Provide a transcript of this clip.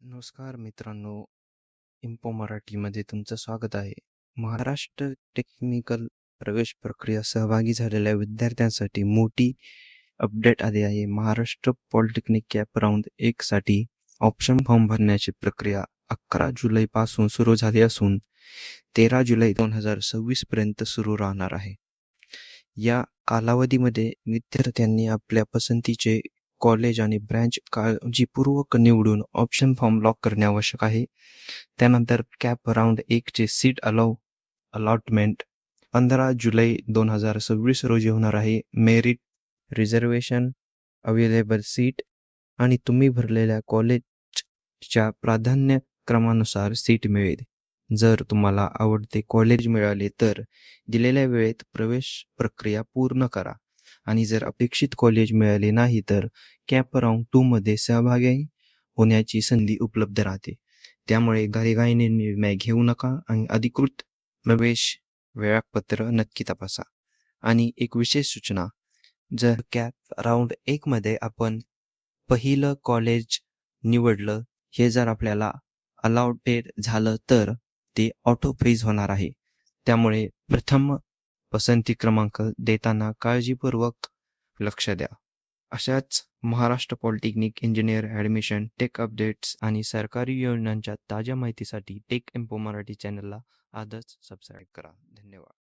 नमस्कार मित्रांनो, इन्फो मराठीमध्ये तुमचं स्वागत आहे. महाराष्ट्र टेक्निकल प्रवेश प्रक्रिया सहभागी झालेल्या विद्यार्थ्यांसाठी मोठी अपडेट आली आहे. महाराष्ट्र पॉलिटेक्निक कॅप राऊंड 1 साठी ऑप्शन फॉर्म भरण्याची प्रक्रिया 11 जुलैपासून सुरू झाली असून 13 जुलै 2026 पर्यंत सुरू राहणार आहे. या कालावधीमध्ये विद्यार्थ्यांनी आपल्या पसंतीचे कॉलेज आणि ब्रँच काळजीपूर्वक निवडून ऑप्शन फॉर्म लॉक करणे आवश्यक आहे. त्यानंतर कॅप राऊंड 1 चे सीट अलॉटमेंट 15 जुलै 2026 रोजी होणार आहे. मेरिट, रिझर्वेशन, अवेलेबल सीट आणि तुम्ही भरलेल्या कॉलेजच्या प्राधान्यक्रमानुसार सीट मिळेल. जर तुम्हाला आवडते कॉलेज मिळाले तर दिलेल्या वेळेत प्रवेश प्रक्रिया पूर्ण करा आणि जर अपेक्षित कॉलेज मिळाले नाही तर कॅप राऊंड 2 मध्ये सहभागी होण्याची संधी उपलब्ध राहते. त्यामुळे घाईघाईने निर्णय घेऊ नका आणि अधिकृत प्रवेश वेळापत्र नक्की तपासा. आणि एक विशेष सूचना, जर कॅप राऊंड 1 मध्ये आपण पहिलं कॉलेज निवडलं, हे जर आपल्याला अलॉटेड झालं तर ते ऑटो फ्रीज होणार आहे. त्यामुळे प्रथम पसंती क्रमांक देताना काळजीपूर्वक लक्ष द्या. अशाच Maharashtra polytechnic engineer admission, tech updates आणि सरकारी योजनांच्या ताज्या माहितीसाठी टेक इन्फो मराठी चॅनलला आजच सबस्क्राईब करा. धन्यवाद.